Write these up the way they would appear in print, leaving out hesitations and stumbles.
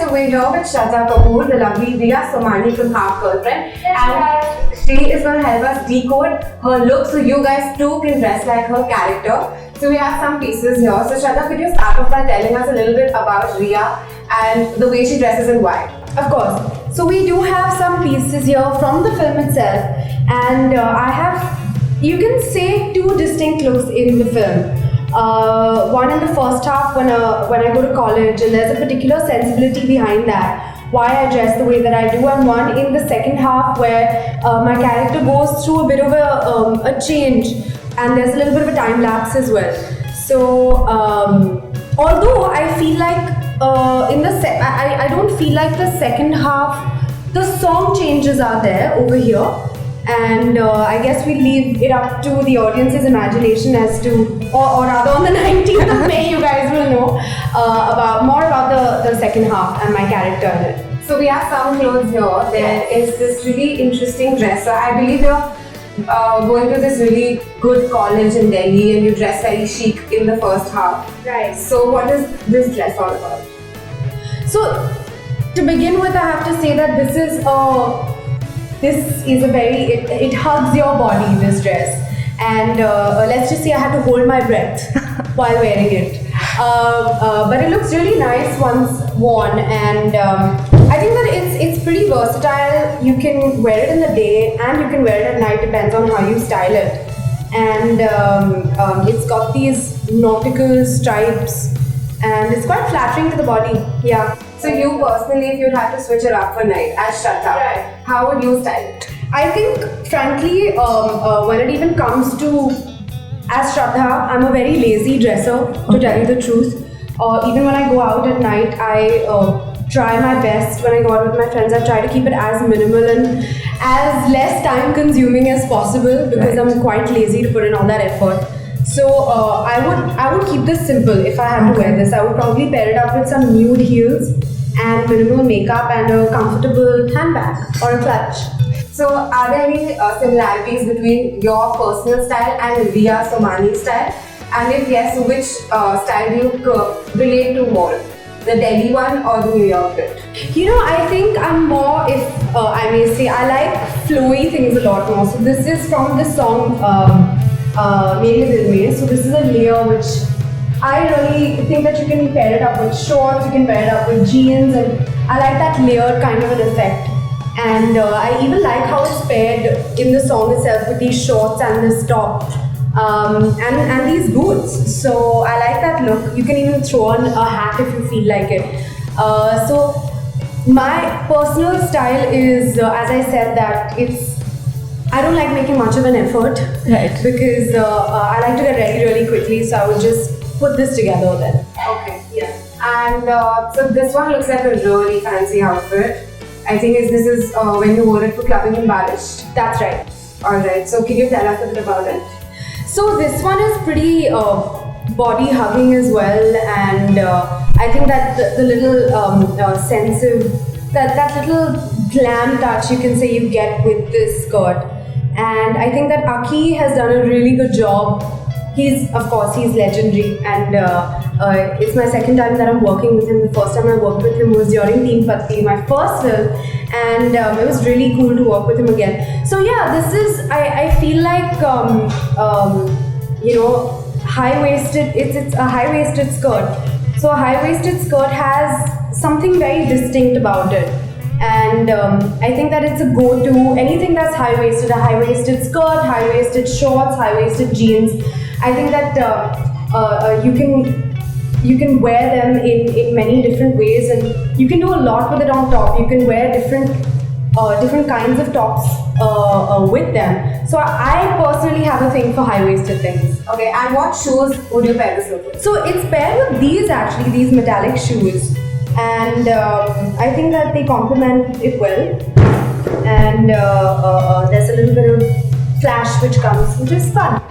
so we're here with Shraddha Kapoor, the lovely Riya Somani from Half Girlfriend. And she is going to help us decode her look so you guys too can dress like her character. So we have some pieces here. So Shraddha, could you start off by telling us a little bit about Riya and the way she dresses and why? Of course. So we do have some pieces here from the film itself, and I have, you can say, two distinct looks in the film. One in the first half when I go to college, and there's a particular sensibility behind that, why I dress the way that I do, and one in the second half where my character goes through a bit of a change, and there's a little bit of a time lapse as well. So although I feel like I don't feel like the second half, the song changes are there over here, and I guess we leave it up to the audience's imagination as to, or rather on the 19th of May you guys will know more about the second half and my character in it. So we have some clothes here. There is this really interesting dresser. I believe you're going to this really good college in Delhi and you dress very chic in the first half. Right. So what is this dress all about? So to begin with, I have to say that this is a very, it hugs your body, this dress. And let's just say I had to hold my breath while wearing it. But it looks really nice once worn, and I think that it's pretty versatile. You can wear it in the day and you can wear it at night, depends on how you style it. And it's got these nautical stripes, and it's quite flattering to the body. Yeah. So you personally, if you'd have to switch it up for night as Shraddha, right, how would you style it? I think, frankly, when it even comes to as Shraddha, I'm a very lazy dresser, to tell you the truth. Even when I go out at night, I try my best. When I go out with my friends, I try to keep it as minimal and as less time consuming as possible, because I'm quite lazy to put in all that effort. So I would keep this simple. If I had to wear this, I would probably pair it up with some nude heels and minimal makeup and a comfortable handbag or a clutch. So are there any similarities between your personal style and Riya Somani's style? And if yes, which style do you relate to more? The Delhi one or the New York bit? You know, I think I'm more, if I may say, I like flowy things a lot more. So this is from the song Mere Dil Mein. So this is a layer which I really think that you can pair it up with shorts, you can pair it up with jeans, and I like that layered kind of an effect. And I even like how it's paired in the song itself with these shorts and this top and these boots. So I like that look. You can even throw on a hat if you feel like it. So my personal style is, as I said, that I don't like making much of an effort. Right. Because I like to get ready really quickly, so I would just put this together then. Okay, yeah. And so this one looks like a really fancy outfit. I think this is when you wore it for clubbing in Barish. That's right. Alright, so can you tell us a bit about it? So this one is pretty body hugging as well, and I think that the little sense of that little glam touch, you can say, you get with this skirt. And I think that Aki has done a really good job. He's legendary, and it's my second time that I'm working with him. The first time I worked with him was during Teen Patti, my first film, and it was really cool to work with him again. So yeah, this is, I feel like, high-waisted, it's a high-waisted skirt. So a high-waisted skirt has something very distinct about it. And I think that it's a go-to, anything that's high-waisted, a high-waisted skirt, high-waisted shorts, high-waisted jeans. I think that you can wear them in many different ways, and you can do a lot with it on top. You can wear different kinds of tops with them. So I personally have a thing for high-waisted things. Okay, and what shoes would you pair this look with? So it's paired with these metallic shoes, and I think that they complement it well. And there's a little bit of flash which comes, which is fun.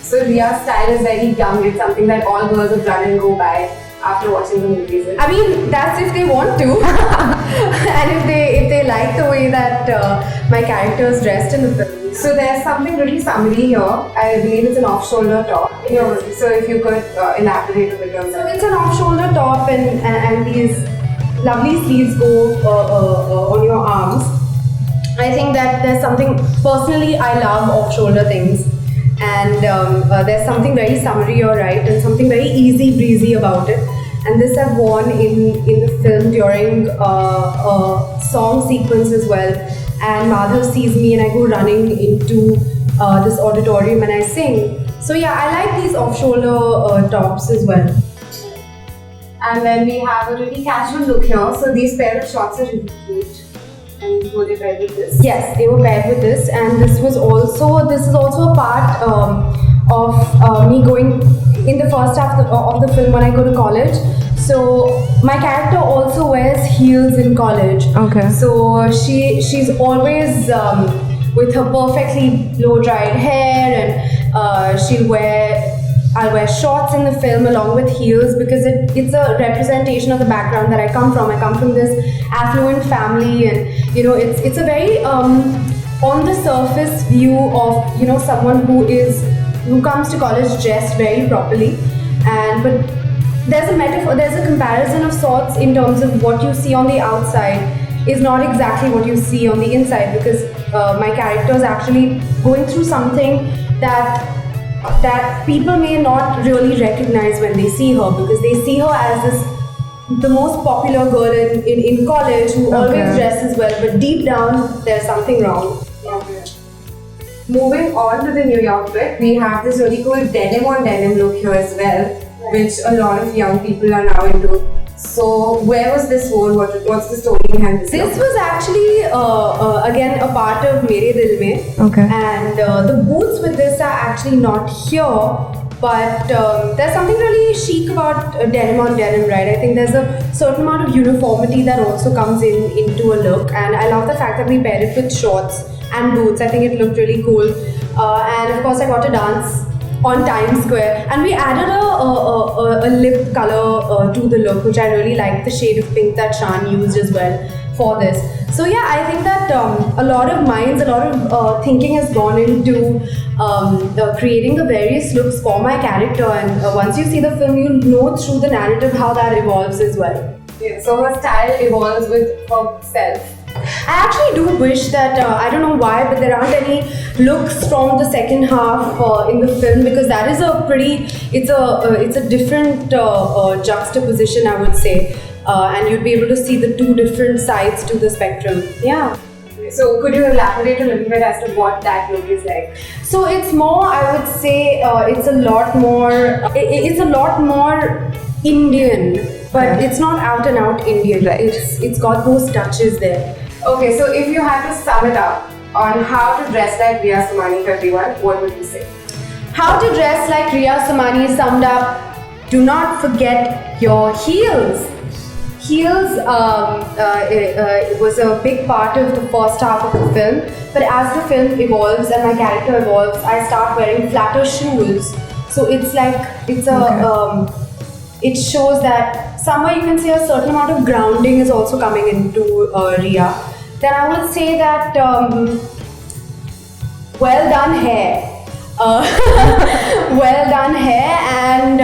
So Riya's style is very young. It's something that all girls would run and go by after watching the movies. I mean, that's if they want to, and if they like the way that my character is dressed in the film. So there's something really summery here. I believe it's an off-shoulder top. So if you could elaborate a bit on that. So it's an off-shoulder top and these lovely sleeves go on your arms. I think that there's something, personally, I love off-shoulder things. And there's something very summery, you're right, and something very easy breezy about it. And this I've worn in the film during a song sequence as well. And Madhav sees me and I go running into this auditorium and I sing. So yeah, I like these off-shoulder tops as well. And then we have a really casual look here. So these pair of shorts are really cute. And were they paired with this? Yes, they were paired with this, and this is also a part of me going in the first half of the film when I go to college. So my character also wears heels in college. Okay. So she's always with her perfectly blow dried hair, and I'll wear shorts in the film along with heels because it's a representation of the background that I come from. I come from this affluent family, and it's a very on the surface view of someone who comes to college dressed very properly, but there's a metaphor, there's a comparison of sorts in terms of what you see on the outside is not exactly what you see on the inside, because my character is actually going through something that people may not really recognize when they see her, because they see her as the most popular girl in college who always dresses well, but deep down there's something wrong. Okay. Moving on to the New York bit, we have this really cool denim on denim look here as well, which a lot of young people are now into. So where was this worn? What's the story behind this? This was actually again a part of Mere Dil Mein. Okay. And the boots with this are actually not here. But there's something really chic about denim on denim, right? I think there's a certain amount of uniformity that also comes into a look, and I love the fact that we paired it with shorts and boots. I think it looked really cool, and of course I got to dance on Times Square, and we added a lip color to the look, which I really liked, the shade of pink that Shan used as well for this. So yeah, I think that a lot of minds, a lot of thinking has gone into creating the various looks for my character, and once you see the film, you'll know through the narrative how that evolves as well. Yeah, so her style evolves with herself. I actually do wish that, I don't know why, but there aren't any looks from the second half in the film, because that is it's a different juxtaposition, I would say, and you'd be able to see the two different sides to the spectrum. Yeah. So could you elaborate a little bit as to what that look is like? So it's more, I would say, it's a lot more Indian, but it's not out and out Indian. Right. It's got those touches there. Okay, so if you had to sum it up on how to dress like Riya Somani for everyone, what would you say? How to dress like Riya Somani summed up: do not forget your heels. Heels was a big part of the first half of the film, but as the film evolves and my character evolves, I start wearing flatter shoes. So it shows that somewhere you can say a certain amount of grounding is also coming into Riya. Then I would say that well done hair. Well done hair, and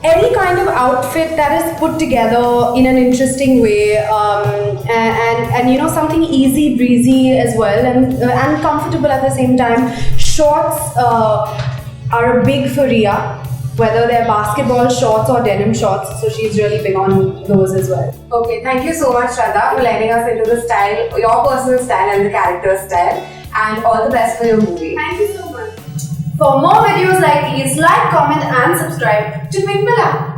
any kind of outfit that is put together in an interesting way, and something easy breezy as well, and comfortable at the same time. Shorts are big for Riya, whether they're basketball shorts or denim shorts, so she's really big on those as well. Okay, thank you so much, Shraddha, for letting us into the style, your personal style and the character style, and all the best for your movie. Thank you so much. For more videos like these, like, comment and subscribe to Pink Mela.